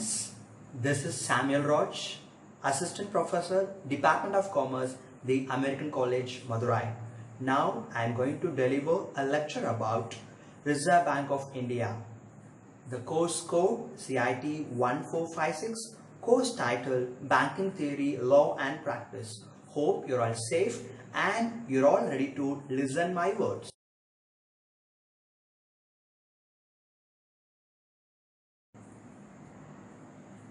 friends, this is Samuel Roch, Assistant Professor, Department of Commerce, the American College, Madurai. Now I am going to deliver a lecture about Reserve Bank of India. The course code CIT 1456, course title Banking Theory, Law and Practice. Hope you're all safe and you're all ready to listen my words.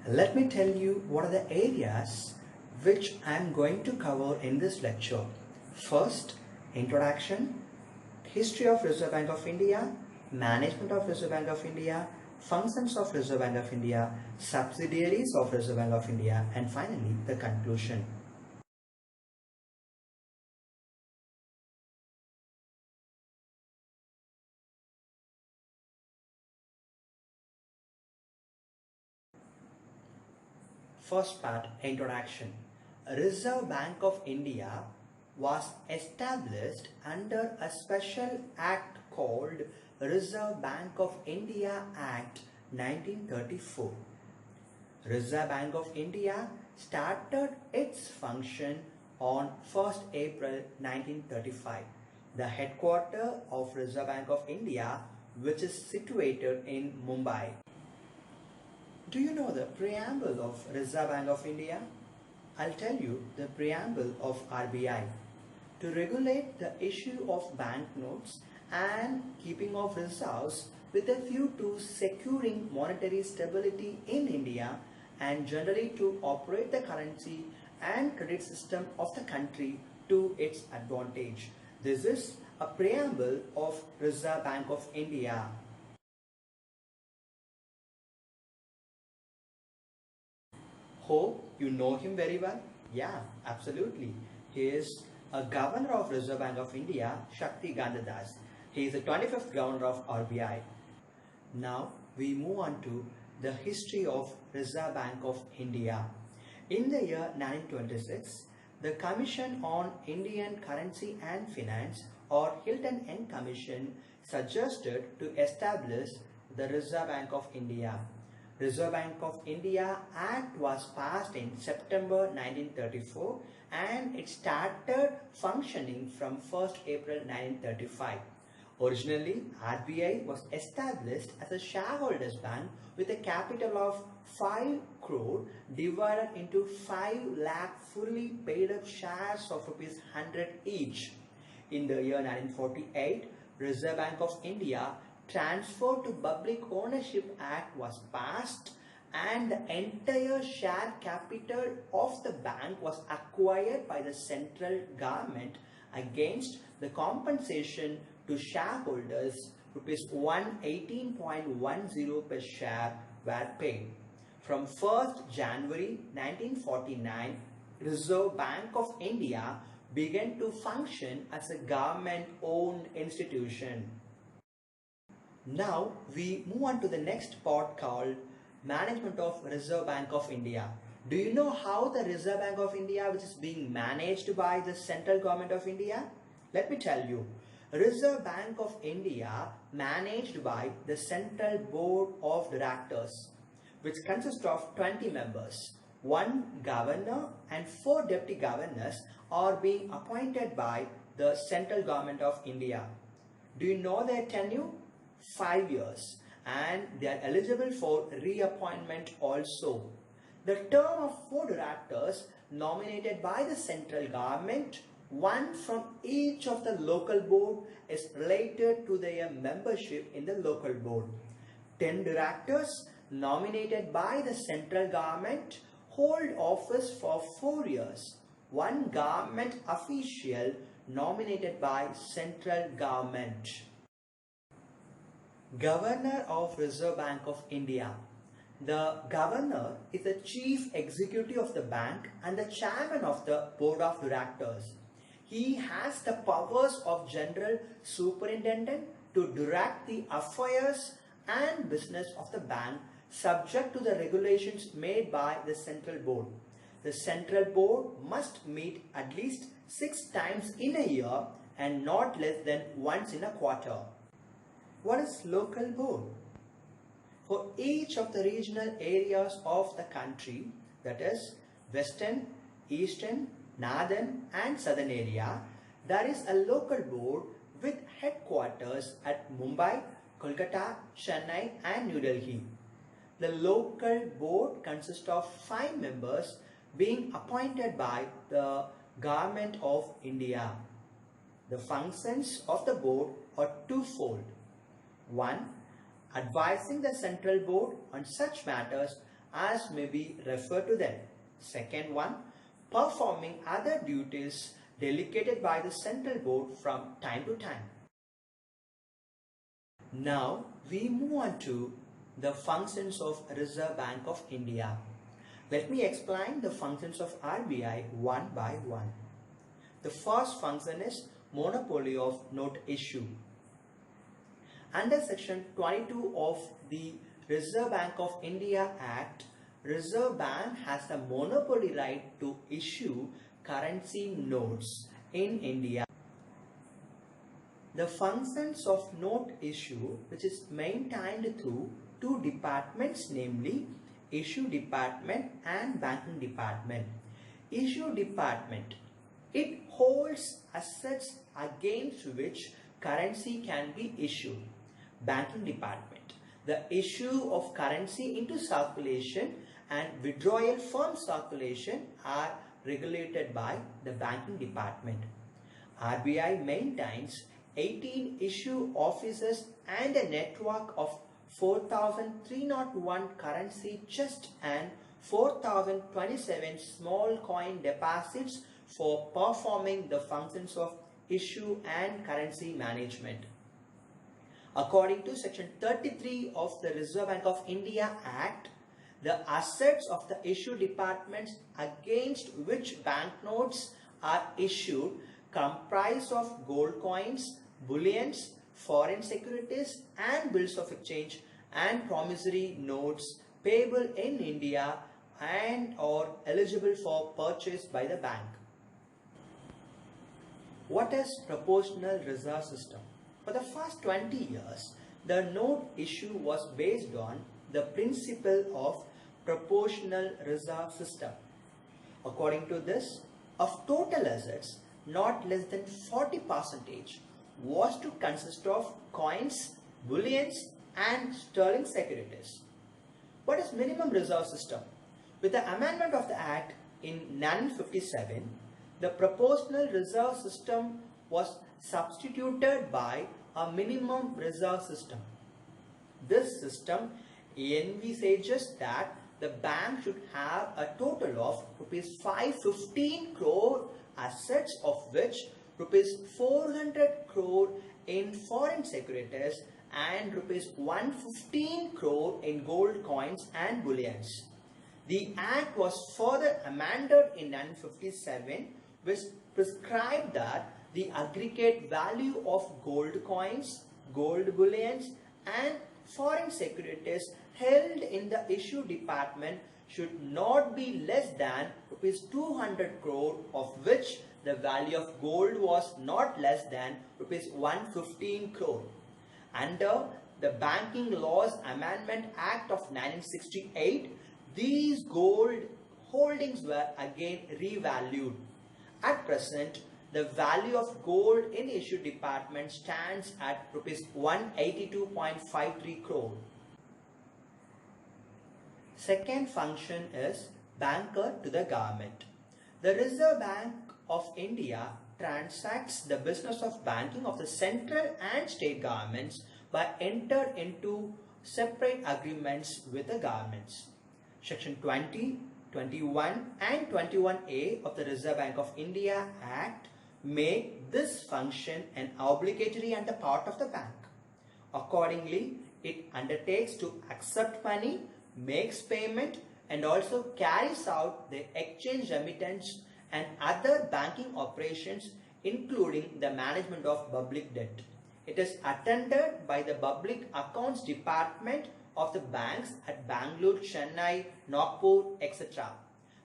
Let me tell you what are the areas which I am going to cover in this lecture. First, introduction, history of Reserve Bank of India, management of Reserve Bank of India, functions of Reserve Bank of India, subsidiaries of Reserve Bank of India, and finally the conclusion. First part, introduction. Reserve Bank of India was established under a special act called Reserve Bank of India Act 1934. Reserve Bank of India started its function on 1st April 1935. The headquarters of Reserve Bank of India, which is situated in Mumbai. Do you know the Preamble of Reserve Bank of India? I'll tell you the Preamble of RBI. To regulate the issue of banknotes and keeping of reserves with a view to securing monetary stability in India and generally to operate the currency and credit system of the country to its advantage. This is a preamble of Reserve Bank of India. Hope you know him very well. Yeah, absolutely. He is a governor of Reserve Bank of India, Shakti Gandadas. He is the 25th governor of RBI. Now we move on to the history of Reserve Bank of India. In the year 1926, the Commission on Indian Currency and Finance, or Hilton N Commission, suggested to establish the Reserve Bank of India. Reserve Bank of India Act was passed in September 1934 and it started functioning from 1st April 1935. Originally, RBI was established as a shareholders bank with a capital of 5 crore divided into 5 lakh fully paid up shares of rupees 100 each. In the year 1948, Reserve Bank of India Transfer to Public Ownership Act was passed and the entire share capital of the bank was acquired by the central government against the compensation to shareholders. Rupees 118.10 per share were paid. From 1st January 1949, Reserve Bank of India began to function as a government-owned institution. Now we move on to the next part called Management of Reserve Bank of India. Do you know how the Reserve Bank of India, which is being managed by the central government of India? Let me tell you. Reserve Bank of India managed by the Central Board of Directors, which consists of 20 members. 1 governor and 4 deputy governors are being appointed by the central government of India. Do you know their tenure? 5 years, and they are eligible for reappointment also. The term of 4 directors nominated by the central government, 1 from each of the local board, is related to their membership in the local board. 10 directors nominated by the central government hold office for 4 years. 1 government official nominated by central government. Governor of Reserve Bank of India. The governor is the chief executive of the bank and the chairman of the board of directors. He has the powers of general superintendent to direct the affairs and business of the bank subject to the regulations made by the central board. The central board must meet at least 6 times in a year and not less than once in a quarter. What is local board? for each of the regional areas of the country, that is western, eastern, northern and southern area, there is a local board with headquarters at Mumbai, Kolkata, Chennai and New Delhi. The local board consists of 5 members being appointed by the Government of India. The functions of the board are twofold. 1. Advising the central board on such matters as may be referred to them. Second one, performing other duties delegated by the central board from time to time. Now we move on to the functions of Reserve Bank of India. Let me explain the functions of RBI one by one. The first function is monopoly of note issue. Under section 22 of the Reserve Bank of India Act, Reserve Bank has the monopoly right to issue currency notes in India. The functions of note issue, which is maintained through 2 departments, namely Issue Department and Banking Department. Issue Department, it holds assets against which currency can be issued. Banking Department, the issue of currency into circulation and withdrawal from circulation are regulated by the Banking Department. RBI maintains 18 issue offices and a network of 4,301 currency chest and 4,027 small coin deposits for performing the functions of issue and currency management. According to section 33 of the Reserve Bank of India Act, the assets of the issue departments against which banknotes are issued comprise of gold coins, bullions, foreign securities and bills of exchange and promissory notes payable in India and or eligible for purchase by the bank. What is proportional reserve system? For the first 20 years, the note issue was based on the principle of proportional reserve system. According to this, of total assets, not less than 40% was to consist of coins, bullions and sterling securities. What is minimum reserve system? With the amendment of the Act in 1957, the proportional reserve system was substituted by a minimum reserve system. This system envisages that the bank should have a total of rupees 515 crore assets, of which rupees 400 crore in foreign securities and rupees 115 crore in gold coins and bullions. The Act was further amended in 1957, which prescribed that the aggregate value of gold coins, gold bullions and foreign securities held in the issue department should not be less than rupees 200 crore, of which the value of gold was not less than rupees 115 crore. Under the Banking Laws Amendment Act of 1968, these gold holdings were again revalued. At present, the value of gold in issue department stands at rupees 182.53 crore. Second function is banker to the government. The Reserve Bank of India transacts the business of banking of the central and state governments by entered into separate agreements with the governments. Section 20, 21 and 21A of the Reserve Bank of India Act make this function an obligatory on the part of the bank. Accordingly, it undertakes to accept money, makes payment and also carries out the exchange remittance and other banking operations, including the management of public debt. It is attended by the Public Accounts Department of the banks at Bangalore, Chennai, Nagpur, etc.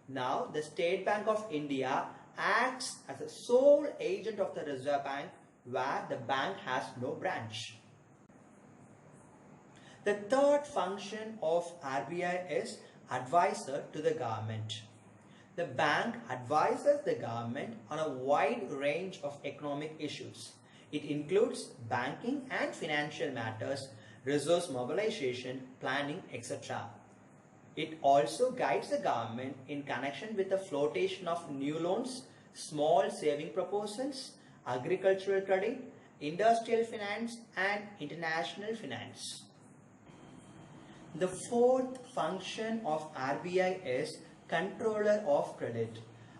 Now, the State Bank of India acts as a sole agent of the Reserve Bank, where the bank has no branch. The third function of RBI is advisor to the government. The bank advises the government on a wide range of economic issues. It includes banking and financial matters, resource mobilization, planning, etc. It also guides the government in connection with the flotation of new loans, small saving proposals, agricultural credit, industrial finance, and international finance. The fourth function of RBI is controller of credit.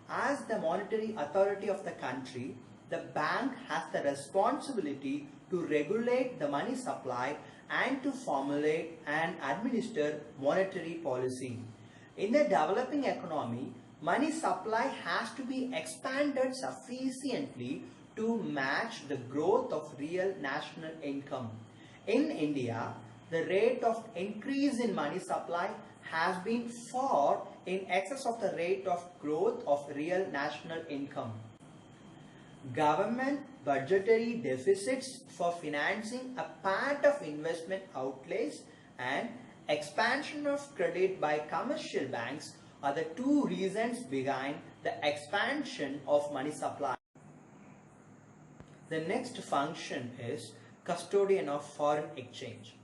As the monetary authority of the country, the bank has the responsibility to regulate the money supply and to formulate and administer monetary policy. In the developing economy, money supply has to be expanded sufficiently to match the growth of real national income. In India, the rate of increase in money supply has been far in excess of the rate of growth of real national income. Government budgetary deficits for financing a part of investment outlays and expansion of credit by commercial banks are the two reasons behind the expansion of money supply. The next function is custodian of foreign exchange.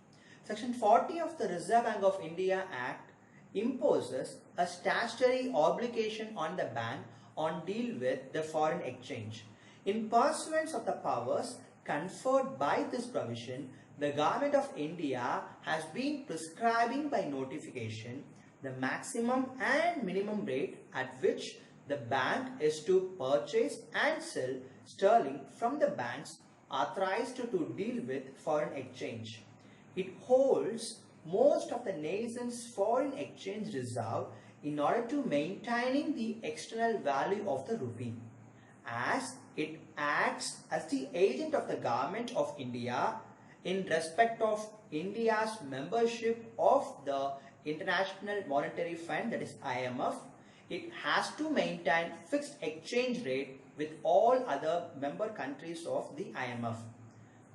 Section 40 of the Reserve Bank of India Act imposes a statutory obligation on the bank on deal with the foreign exchange. In pursuance of the powers conferred by this provision, the Government of India has been prescribing by notification the maximum and minimum rate at which the bank is to purchase and sell sterling from the banks authorized to deal with foreign exchange. It holds most of the nation's foreign exchange reserve in order to maintaining the external value of the rupee, as it acts as the agent of the Government of India in respect of India's membership of the International Monetary Fund, that is IMF. It has to maintain fixed exchange rate with all other member countries of the IMF.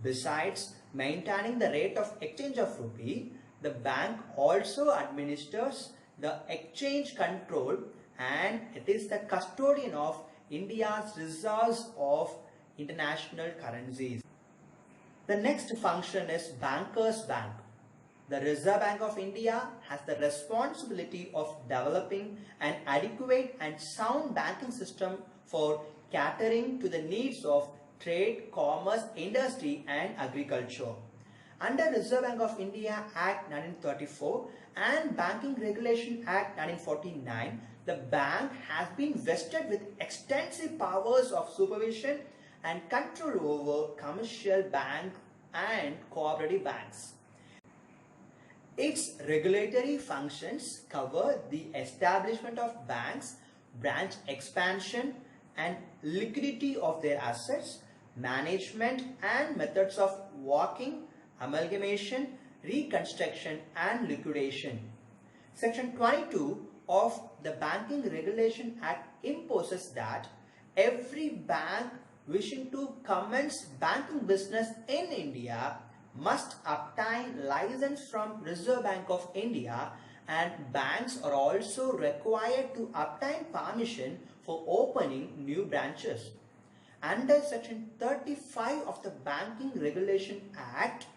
Besides maintaining the rate of exchange of rupee, the bank also administers the exchange control and it is the custodian of India's reserves of international currencies. The next function is Banker's Bank. The Reserve Bank of India has the responsibility of developing an adequate and sound banking system for catering to the needs of trade, commerce, industry and agriculture. Under Reserve Bank of India Act 1934 and Banking Regulation Act 1949, the bank has been vested with extensive powers of supervision and control over commercial banks and cooperative banks. Its regulatory functions cover the establishment of banks, branch expansion and liquidity of their assets, management and methods of working, amalgamation, reconstruction and liquidation. Section 22 of the Banking Regulation Act imposes that every bank wishing to commence banking business in India must obtain license from Reserve Bank of India, and banks are also required to obtain permission for opening new branches. Under Section 35 of the Banking Regulation Act,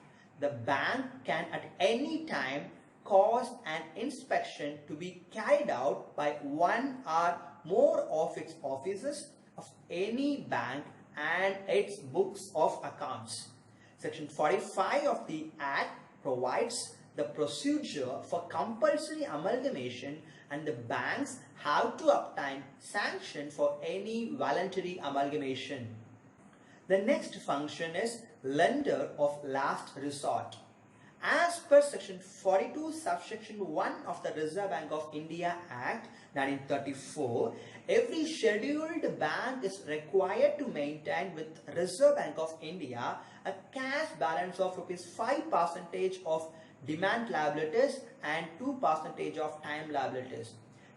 the bank can at any time cause an inspection to be carried out by one or more of its officers of any bank and its books of accounts. Section 45 of the Act provides the procedure for compulsory amalgamation, and the banks have to obtain sanction for any voluntary amalgamation. The next function is lender of last resort. As per Section 42 subsection 1 of the Reserve Bank of India Act 1934, every scheduled bank is required to maintain with Reserve Bank of India a cash balance of ₹5% of demand liabilities and 2% of time liabilities.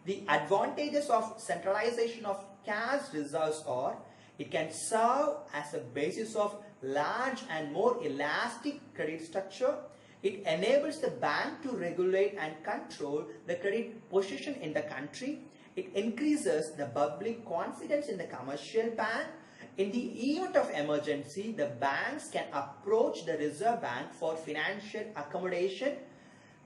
The advantages of centralization of cash reserves are it can serve as a basis of large and more elastic credit structure. It enables the bank to regulate and control the credit position in the country. It increases the public confidence in the commercial bank. In the event of emergency, the banks can approach the Reserve Bank for financial accommodation.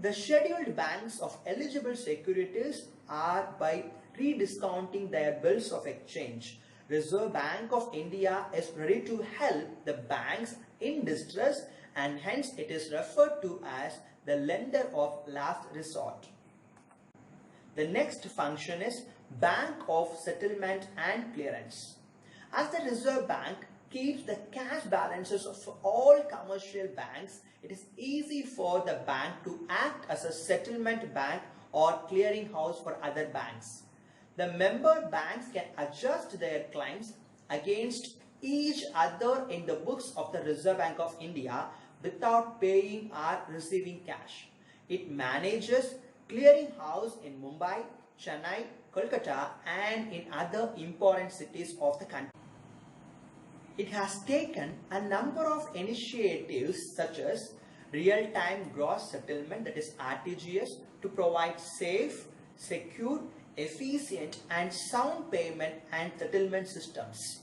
The scheduled banks of eligible securities are by rediscounting their bills of exchange. Reserve Bank of India is ready to help the banks in distress, and hence it is referred to as the lender of last resort. The next function is Bank of Settlement and Clearance. As the Reserve Bank keeps the cash balances of all commercial banks, it is easy for the bank to act as a settlement bank or clearing house for other banks. The member banks can adjust their claims against each other in the books of the Reserve Bank of India without paying or receiving cash. It manages clearing house in Mumbai, Chennai, Kolkata and in other important cities of the country. It has taken a number of initiatives such as real-time gross settlement, that is RTGS, to provide safe, secure, efficient and sound payment and settlement systems.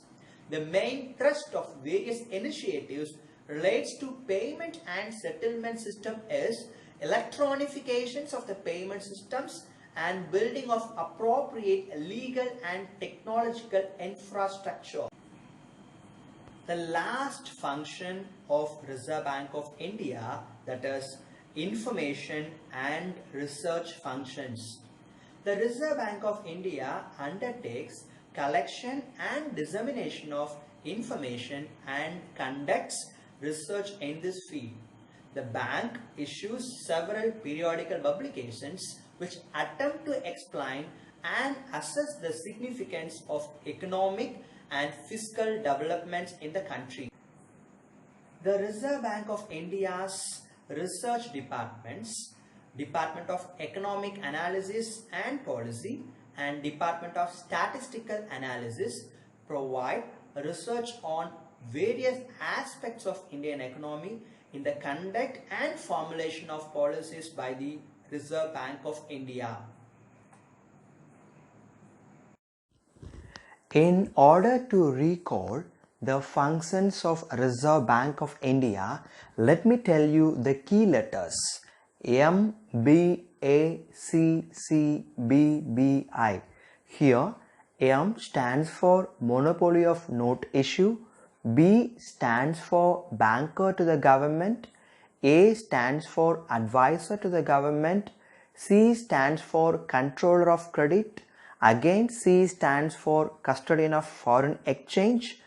The main thrust of various initiatives relates to payment and settlement system is electronifications of the payment systems and building of appropriate legal and technological infrastructure. The last function of Reserve Bank of India, that is information and research functions. The Reserve Bank of India undertakes collection and dissemination of information and conducts research in this field. The bank issues several periodical publications which attempt to explain and assess the significance of economic and fiscal developments in the country. The Reserve Bank of India's research departments, Department of Economic Analysis and Policy and Department of Statistical Analysis, provide research on various aspects of Indian economy in the conduct and formulation of policies by the Reserve Bank of India. In order to recall the functions of Reserve Bank of India, let me tell you the key letters M, B, A, C, C, B, B, I. Here, M stands for Monopoly of Note Issue, B stands for Banker to the Government, A stands for Advisor to the Government, C stands for Controller of Credit, again C stands for Custodian of Foreign Exchange,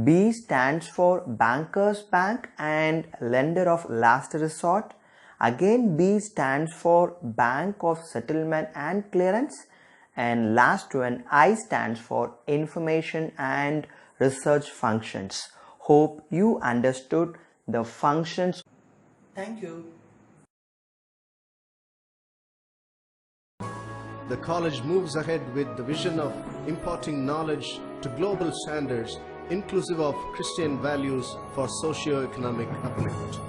B stands for Bankers Bank and Lender of Last Resort, again B stands for Bank of Settlement and Clearance, and last one I stands for Information and Research Functions. Hope you understood the functions. Thank you. The college moves ahead with the vision of imparting knowledge to global standards inclusive of Christian values for socio-economic uplift.